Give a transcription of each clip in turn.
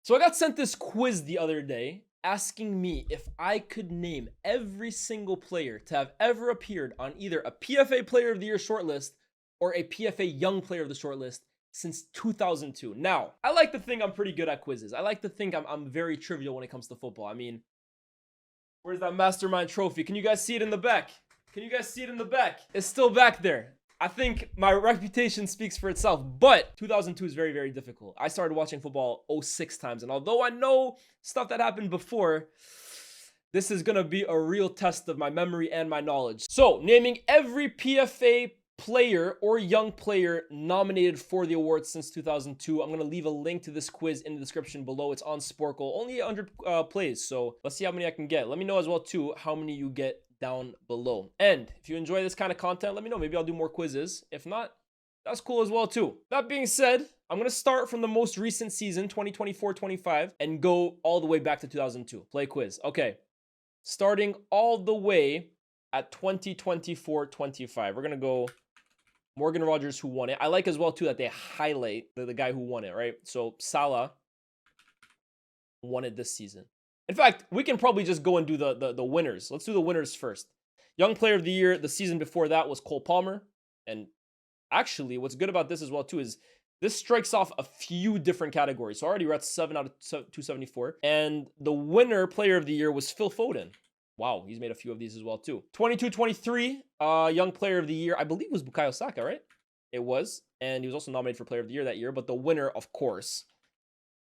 So I got sent this quiz the other day asking me if I could name every single player to have ever appeared on either a PFA Player of the Year shortlist or a PFA Young Player of the shortlist since 2002. Now, I like to think I'm pretty good at quizzes. I like to think I'm very trivial when it comes to football. I mean, where's that mastermind trophy? Can you guys see it in the back? Can you guys see it in the back? It's still back there. I think my reputation speaks for itself, but 2002 is very, very difficult. I started watching football 06 times, and although I know stuff that happened before, this is going to be a real test of my memory and my knowledge. So, naming every PFA player or young player nominated for the award since 2002. I'm going to leave a link to this quiz in the description below. It's on Sporcle. Only 100 plays, so let's see how many I can get. Let me know as well, too, how many you get down below. And if you enjoy this kind of content, let me know. Maybe I'll do more quizzes. If not, that's cool as well too. That being said, I'm going to start from the most recent season, 2024-25, and go all the way back to 2002. Play quiz. Okay. Starting all the way at 2024-25. We're going to go Morgan Rogers, who won it. I like as well too that they highlight the guy who won it, right? So Salah won it this season. In fact, we can probably just go and do the winners. Let's do the winners first. Young Player of the Year, the season before that was Cole Palmer. And actually, what's good about this as well, too, is this strikes off a few different categories. So already we're at 7 out of 274. And the winner Player of the Year was Phil Foden. Wow, he's made a few of these as well, too. 22-23, Young Player of the Year, I believe was Bukayo Saka, right? It was. And he was also nominated for Player of the Year that year. But the winner, of course,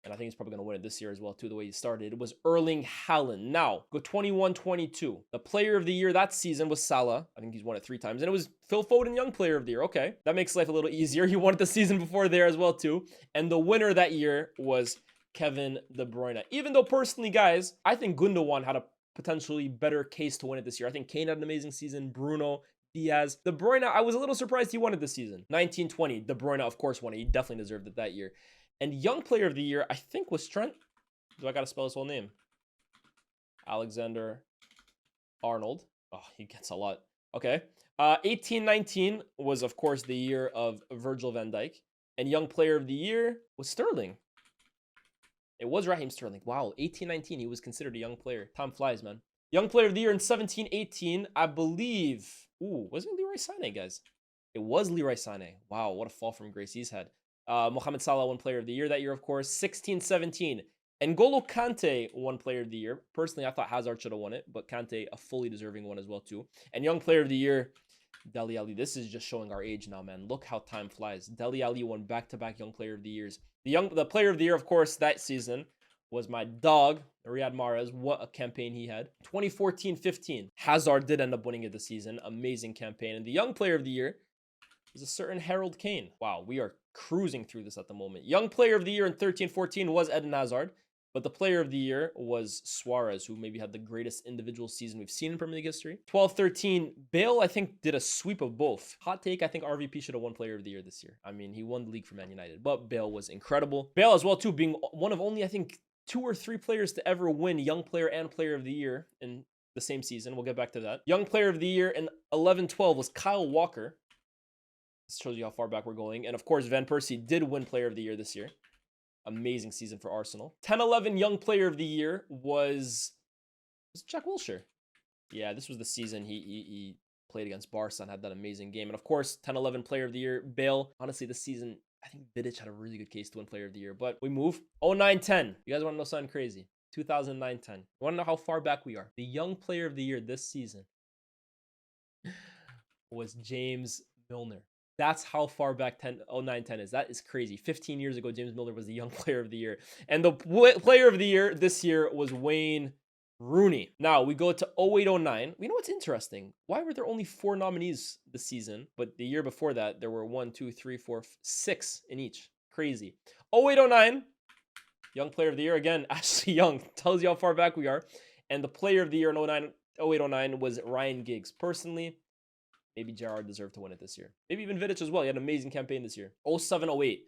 and I think he's probably going to win it this year as well, too, the way he started, it was Erling Haaland. Now, go 21-22. The Player of the Year that season was Salah. I think he's won it 3 times. And it was Phil Foden, Young Player of the Year. Okay, that makes life a little easier. He won it the season before there as well, too. And the winner that year was Kevin De Bruyne. Even though, personally, guys, I think Gundogan had a potentially better case to win it this year. I think Kane had an amazing season. Bruno, Diaz. De Bruyne, I was a little surprised he won it this season. 19-20. De Bruyne, of course, won it. He definitely deserved it that year. And Young Player of the Year, I think, was Trent. Do I got to spell his whole name? Alexander Arnold. Oh, he gets a lot. Okay. 18-19 was, of course, the year of Virgil van Dijk. And Young Player of the Year was Sterling. It was Raheem Sterling. Wow, 18-19, he was considered a young player. Time flies, man. Young Player of the Year in 17-18, I believe. Ooh, was it Leroy Sané, guys? It was Leroy Sané. Wow, what a fall from grace he's had. Mohamed Salah won Player of the Year that year, of course. 16-17. N'Golo Kante won Player of the Year. Personally, I thought Hazard should have won it, but Kante, a fully deserving one as well, too. And Young Player of the Year, Dele Alli. This is just showing our age now, man. Look how time flies. Dele Alli won back-to-back Young Player of the Years. The Player of the Year, of course, that season was my dog, Riyad Mahrez. What a campaign he had. 2014-15. Hazard did end up winning it this season. Amazing campaign. And the Young Player of the Year is a certain Harold Kane. Wow, we are cruising through this at the moment. Young Player of the Year in 13-14 was Eden Hazard, but the Player of the Year was Suarez, who maybe had the greatest individual season we've seen in Premier League history. 12-13, Bale, I think, did a sweep of both. Hot take, I think RVP should have won Player of the Year this year. I mean, he won the league for Man United, but Bale was incredible. Bale as well, too, being one of only, I think, 2 or 3 players to ever win Young Player and Player of the Year in the same season. We'll get back to that. Young Player of the Year in 11-12 was Kyle Walker. This shows you how far back we're going. And of course, Van Persie did win Player of the Year this year. Amazing season for Arsenal. 10-11 Young Player of the Year was Jack Wilshere. Yeah, this was the season he played against Barca and had that amazing game. And of course, 10-11 Player of the Year, Bale. Honestly, this season, I think Vidic had a really good case to win Player of the Year. But we move. 09-10. You guys want to know something crazy? 2009-10. You want to know how far back we are? The Young Player of the Year this season was James Milner. That's how far back 09-10 is. That is crazy. 15 years ago, James Milner was the Young Player of the Year. And the Player of the Year this year was Wayne Rooney. Now, we go to 08-09. You know what's interesting? Why were there only 4 nominees this season? But the year before that, there were 1, 2, 3, 4, 6 in each. Crazy. 08-09, Young Player of the Year. Again, Ashley Young. Tells you how far back we are. And the Player of the Year in 08-09 was Ryan Giggs. Personally, maybe Gerrard deserved to win it this year. Maybe even Vidic as well. He had an amazing campaign this year. 07-08.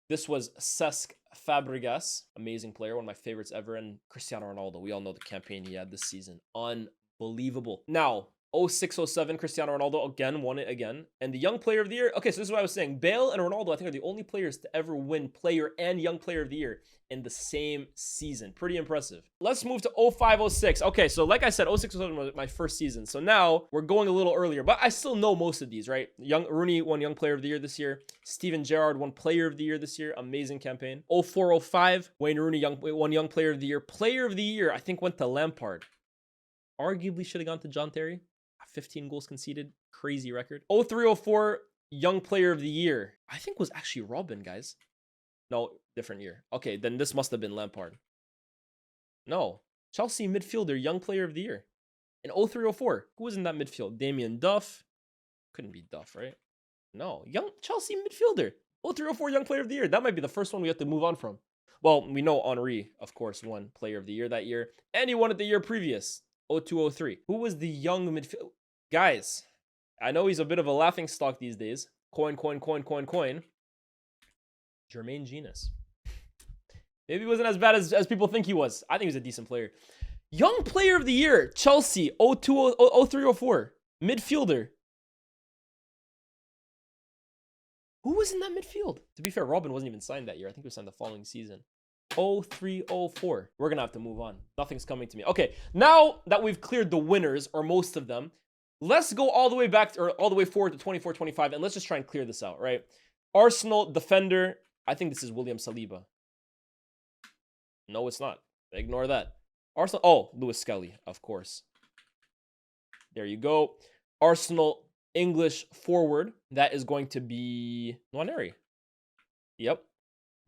This was Cesc Fabregas. Amazing player. One of my favorites ever. And Cristiano Ronaldo. We all know the campaign he had this season. Unbelievable. Now, 06, 07, Cristiano Ronaldo again won it again. And the young player of the year. Okay, so this is what I was saying. Bale and Ronaldo, I think, are the only players to ever win player and young player of the year in the same season. Pretty impressive. Let's move to 05, 06. Okay, so like I said, 06, 07 was my first season. So now we're going a little earlier, but I still know most of these, right? Rooney won young player of the year this year. Steven Gerrard won player of the year this year. Amazing campaign. 04, 05, Wayne Rooney won young player of the year. Player of the year, I think, went to Lampard. Arguably should have gone to John Terry. 15 goals conceded. Crazy record. 03, 04, young player of the year. I think was actually Robin, guys. No, different year. Okay, then this must have been Lampard. No. Chelsea midfielder, young player of the year. In 03, 04, who was in that midfield? Damien Duff. Couldn't be Duff, right? No. Young Chelsea midfielder. 03, 04, young player of the year. That might be the first one we have to move on from. Well, we know Henry, of course, won player of the year that year. And he won it the year previous. 02, 03. Who was the young midfield? Guys, I know he's a bit of a laughing stock these days. Coin. Jermaine Genius. Maybe he wasn't as bad as people think he was. I think he was a decent player. Young player of the year, Chelsea, 02, 03, 04. Midfielder. Who was in that midfield? To be fair, Robin wasn't even signed that year. I think he was signed the following season. 03, 04. We're going to have to move on. Nothing's coming to me. Okay, now that we've cleared the winners, or most of them, let's go all the way back, or all the way forward to 24, 25, and let's just try and clear this out, right? Arsenal defender. I think this is William Saliba. No, it's not. Ignore that. Arsenal. Oh, Lewis Skelly, of course. There you go. Arsenal English forward. That is going to be Nwaneri. Yep.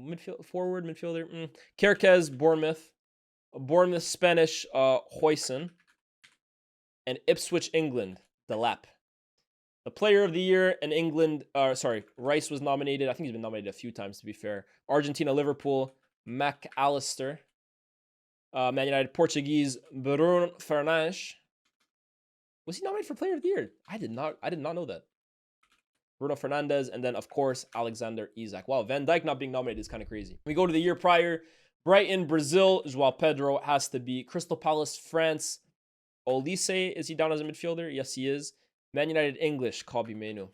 Midfielder. Kerkez, Bournemouth, Spanish, Hoyson. And Ipswich, England, Delap. The player of the year in England, Rice was nominated. I think he's been nominated a few times, to be fair. Argentina, Liverpool, McAllister. Man United, Portuguese, Bruno Fernandes. Was he nominated for player of the year? I did not know that. Bruno Fernandes, and then, of course, Alexander Isak. Wow, Van Dijk not being nominated is kind of crazy. We go to the year prior. Brighton, Brazil, João Pedro has to be. Crystal Palace, France, Olise. Is he down as a midfielder? Yes, he is. Man United, English, Kobbie Mainoo.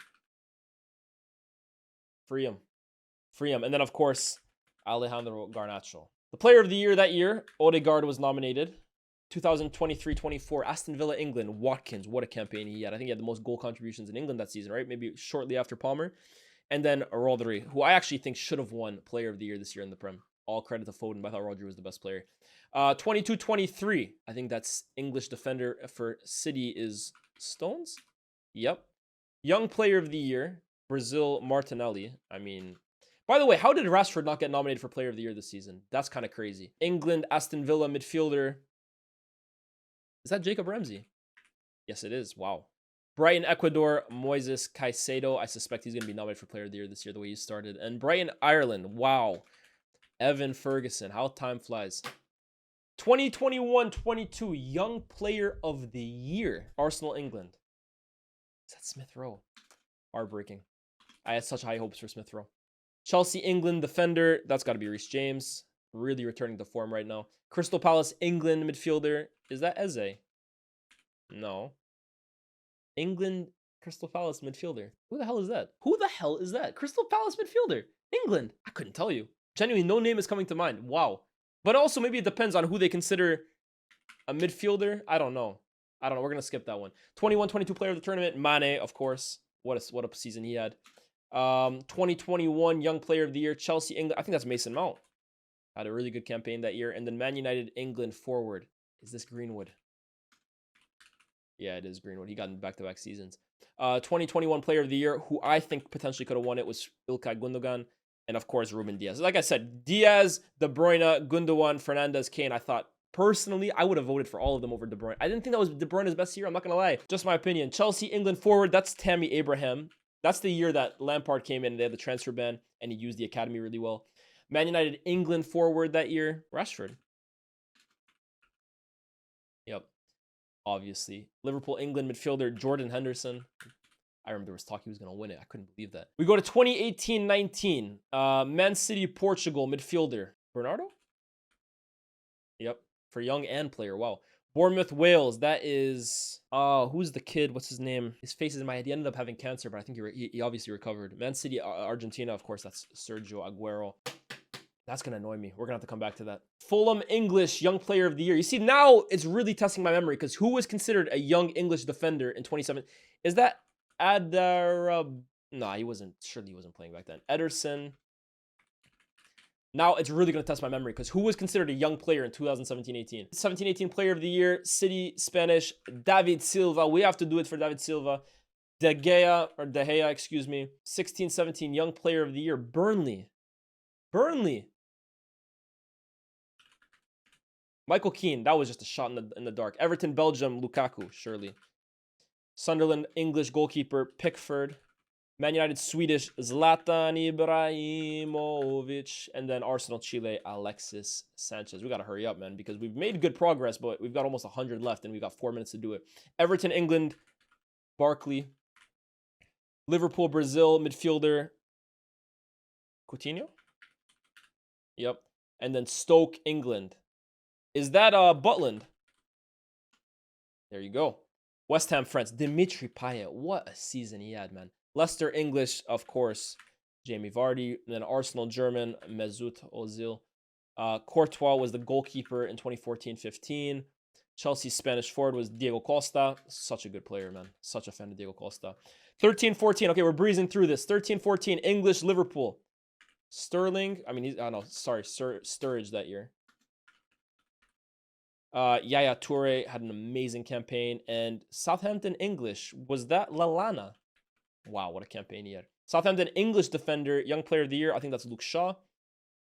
Free him. And then, of course, Alejandro Garnacho. The player of the year that year, Odegaard was nominated. 2023-24, Aston Villa, England, Watkins. What a campaign he had. I think he had the most goal contributions in England that season, right? Maybe shortly after Palmer. And then Rodri, who I actually think should have won player of the year this year in the Prem. All credit to Foden, but I thought Rodri was the best player. 22-23, I think that's English defender for City is Stones? Yep. Young player of the year, Brazil, Martinelli. I mean, by the way, how did Rashford not get nominated for player of the year this season? That's kind of crazy. England, Aston Villa, midfielder. Is that Jacob Ramsey? Yes, it is. Wow. Brighton, Ecuador, Moises Caicedo. I suspect he's going to be nominated for player of the year this year, the way he started. And Brighton, Ireland. Wow. Evan Ferguson. How time flies. 2021-22, young player of the year. Arsenal, England. Is that Smith Rowe? Heartbreaking. I had such high hopes for Smith Rowe. Chelsea, England, defender. That's got to be Reece James. Really returning to form right now. Crystal Palace, England, midfielder. Is that Eze? No. England, Crystal Palace, midfielder. Who the hell is that? Crystal Palace, midfielder. England. I couldn't tell you. Genuinely, no name is coming to mind. Wow. But also, maybe it depends on who they consider a midfielder. I don't know. We're going to skip that one. 21-22 player of the tournament. Mane, of course. What a season he had. 2021 young player of the year. Chelsea, England. I think that's Mason Mount. Had a really good campaign that year. And then Man United, England forward. Is this Greenwood? Yeah, it is Greenwood. He got in back-to-back seasons. 2021 player of the year, who I think potentially could have won it, was Ilkay Gundogan. And, of course, Ruben Diaz. Like I said, Diaz, De Bruyne, Gundogan, Fernandes, Kane. I thought, personally, I would have voted for all of them over De Bruyne. I didn't think that was De Bruyne's best year. I'm not going to lie. Just my opinion. Chelsea, England forward. That's Tammy Abraham. That's the year that Lampard came in and they had the transfer ban. And he used the academy really well. Man United, England forward that year. Rashford. Yep. Obviously. Liverpool, England midfielder. Jordan Henderson. I remember there was talk he was going to win it. I couldn't believe that. We go to 2018-19. Man City, Portugal midfielder. Bernardo? Yep. For young and player. Wow. Bournemouth, Wales. That is, who's the kid? What's his name? His face is in my head. He ended up having cancer, but I think he obviously recovered. Man City, Argentina, of course. That's Sergio Aguero. That's going to annoy me. We're going to have to come back to that. Fulham, English, young player of the year. You see, now it's really testing my memory because who was considered a young English defender in 27? Is that Adarab? No, he wasn't. Surely he wasn't playing back then. Ederson. Now it's really going to test my memory because who was considered a young player in 2017-18? 17-18 player of the year, City, Spanish, David Silva. We have to do it for David Silva. De Gea, excuse me. 16-17 young player of the year, Burnley. Michael Keane, that was just a shot in the dark. Everton, Belgium, Lukaku, surely. Sunderland, English goalkeeper, Pickford. Man United, Swedish, Zlatan Ibrahimovic. And then Arsenal, Chile, Alexis Sanchez. We got to hurry up, man, because we've made good progress, but we've got almost 100 left, and we've got 4 minutes to do it. Everton, England, Barkley. Liverpool, Brazil, midfielder, Coutinho? Yep. And then Stoke, England. Is that Butland? There you go. West Ham, France, Dimitri Payet. What a season he had, man. Leicester, English, of course, Jamie Vardy. And then Arsenal, German, Mesut Ozil. Courtois was the goalkeeper in 2014-15. Chelsea, Spanish forward was Diego Costa. Such a good player, man. Such a fan of Diego Costa. 13-14. Okay, we're breezing through this. 13-14, English, Liverpool. Sterling. I mean, Sturridge that year. Yaya Toure had an amazing campaign. And Southampton, English. Was that Lallana? Wow, what a campaign he had. Southampton, English defender, young player of the year. I think that's Luke Shaw.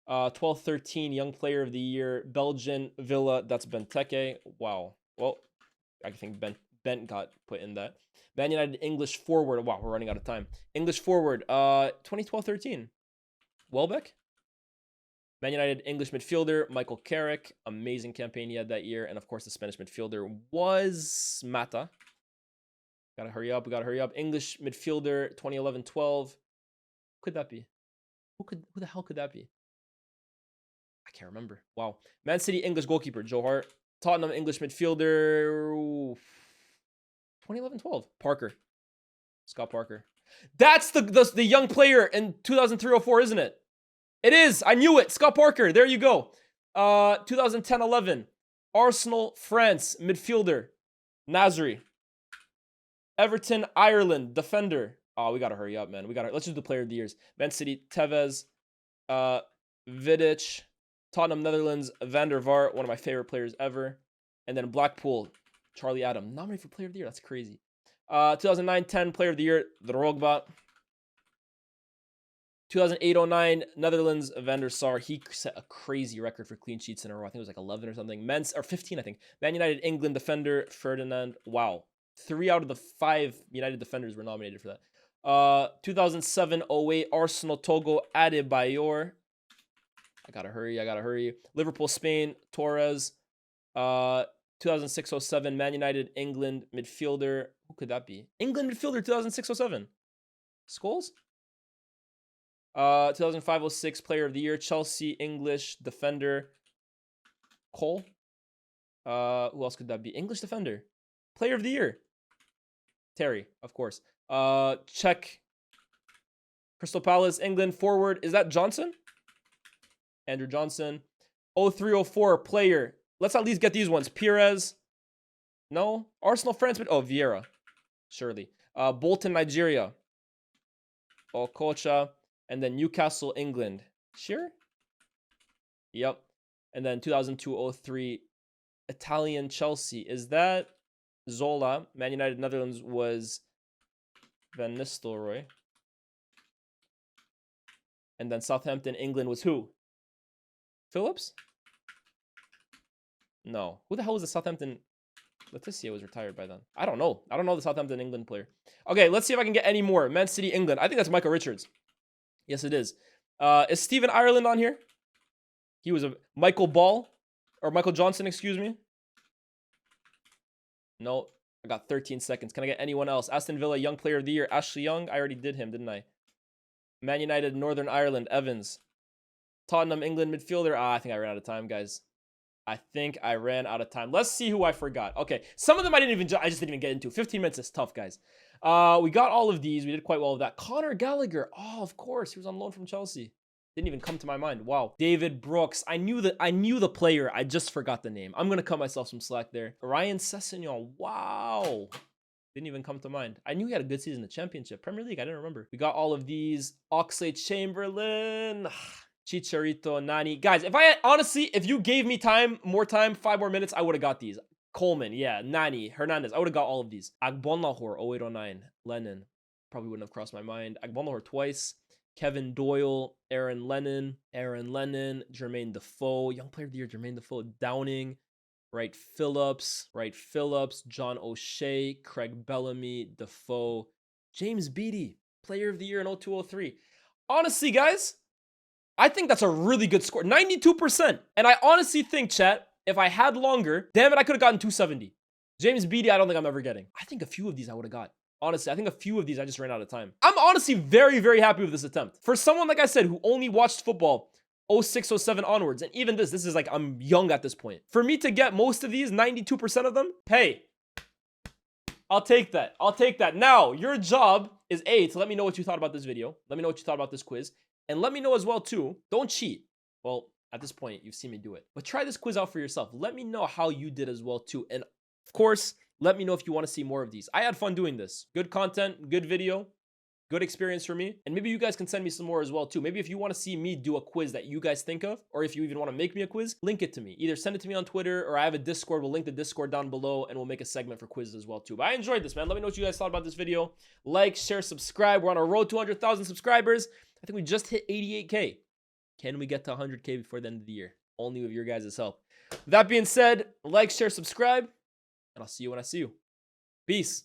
12-13, young player of the year. Belgian, Villa. That's Benteke. Wow. Well, I think Bent got put in that. Man United, English forward. Wow, we're running out of time. English forward. 2012-13. Welbeck. Man United, English midfielder, Michael Carrick. Amazing campaign he had that year. And, of course, the Spanish midfielder was Mata. Gotta hurry up. We gotta hurry up. English midfielder, 2011-12. Who could that be? Who the hell could that be? I can't remember. Wow. Man City, English goalkeeper, Joe Hart. Tottenham, English midfielder, 2011-12. Parker. Scott Parker. That's the young player in 2003-04, isn't it? It is. I knew it. Scott Parker. There you go. 2010-11. Arsenal, France, midfielder, Nasri. Everton, Ireland, defender. Oh, we got to hurry up, man. Let's just do player of the years. Man City, Tevez, Vidic, Tottenham, Netherlands, Van der Vaart, one of my favorite players ever. And then Blackpool, Charlie Adam, nominated for player of the year. That's crazy. 2009-10, player of the year, Drogba. 2008-09, Netherlands, Van der Sar. He set a crazy record for clean sheets in a row. I think it was like 11 or something. 15, I think. Man United, England, defender, Ferdinand. Wow. 3 out of the 5 United defenders were nominated for that. 2007-08, Arsenal, Togo, Adebayor. I gotta hurry. Liverpool, Spain, Torres. 2006-07, Man United, England, midfielder. Who could that be? England midfielder, 2006-07. Scholes? 2005-06, player of the year, Chelsea, English, defender. Cole? Who else could that be? English defender. Player of the year. Terry, of course. Czech. Crystal Palace, England, forward. Is that Johnson? Andrew Johnson. 03-04, player. Let's at least get these ones. Pires. No. Arsenal, France. Oh, Vieira. Surely. Bolton, Nigeria. Okocha. And then Newcastle, England. Sure? Yep. And then 2002-03, Italian, Chelsea. Is that Zola? Man United, Netherlands was Van Nistelrooy. And then Southampton, England was who? Phillips? No. Who the hell was the Southampton? Letitia was retired by then. I don't know. I don't know the Southampton, England player. Okay, let's see if I can get any more. Man City, England. I think that's Michael Richards. Yes, it is. Is Stephen Ireland on here? He was a Michael Ball. Or Michael Johnson, excuse me. No. I got 13 seconds. Can I get anyone else? Aston Villa, Young Player of the Year. Ashley Young. I already did him, didn't I? Man United, Northern Ireland. Evans. Tottenham, England midfielder. I think I ran out of time, guys. I think I ran out of time. Let's see who I forgot. Okay, some of them I just didn't even get into. 15 minutes is tough, guys. We got all of these. We did quite well with that. Conor Gallagher. Oh, of course. He was on loan from Chelsea. Didn't even come to my mind. Wow. David Brooks. I knew the player. I just forgot the name. I'm going to cut myself some slack there. Ryan Sessegnon. Wow. Didn't even come to mind. I knew he had a good season in the Championship. Premier League, I didn't remember. We got all of these. Oxlade-Chamberlain. Chicharito, Nani. Guys, if you gave me more time, 5 more minutes, I would have got these. Coleman, yeah, Nani, Hernandez. I would have got all of these. Agbonlahor, 0809. Lennon. Probably wouldn't have crossed my mind. Agbonlahor twice. Kevin Doyle, Aaron Lennon, Jermaine Defoe. Young Player of the Year, Jermaine Defoe. Downing. Wright Phillips, John O'Shea, Craig Bellamy, Defoe. James Beattie, Player of the Year in 0203. Honestly, guys, I think that's a really good score. 92%. And I honestly think, chat, if I had longer, damn it, I could have gotten 270. James Beattie, I don't think I'm ever getting. I think a few of these I would have got. Honestly, I think a few of these I just ran out of time. I'm honestly very, very happy with this attempt. For someone, like I said, who only watched football 06, 07 onwards, and even this is like, I'm young at this point. For me to get most of these, 92% of them, hey, I'll take that. I'll take that. Now, your job is A, to let me know what you thought about this video. Let me know what you thought about this quiz. And let me know as well, too, don't cheat. Well, at this point, you've seen me do it. But try this quiz out for yourself. Let me know how you did as well, too. And, of course, let me know if you want to see more of these. I had fun doing this. Good content, good video, good experience for me. And maybe you guys can send me some more as well, too. Maybe if you want to see me do a quiz that you guys think of, or if you even want to make me a quiz, link it to me. Either send it to me on Twitter, or I have a Discord. We'll link the Discord down below, and we'll make a segment for quizzes as well, too. But I enjoyed this, man. Let me know what you guys thought about this video. Like, share, subscribe. We're on our road to 100,000 subscribers. I think we just hit 88K. Can we get to 100K before the end of the year? Only with your guys' help. With that being said, like, share, subscribe, and I'll see you when I see you. Peace.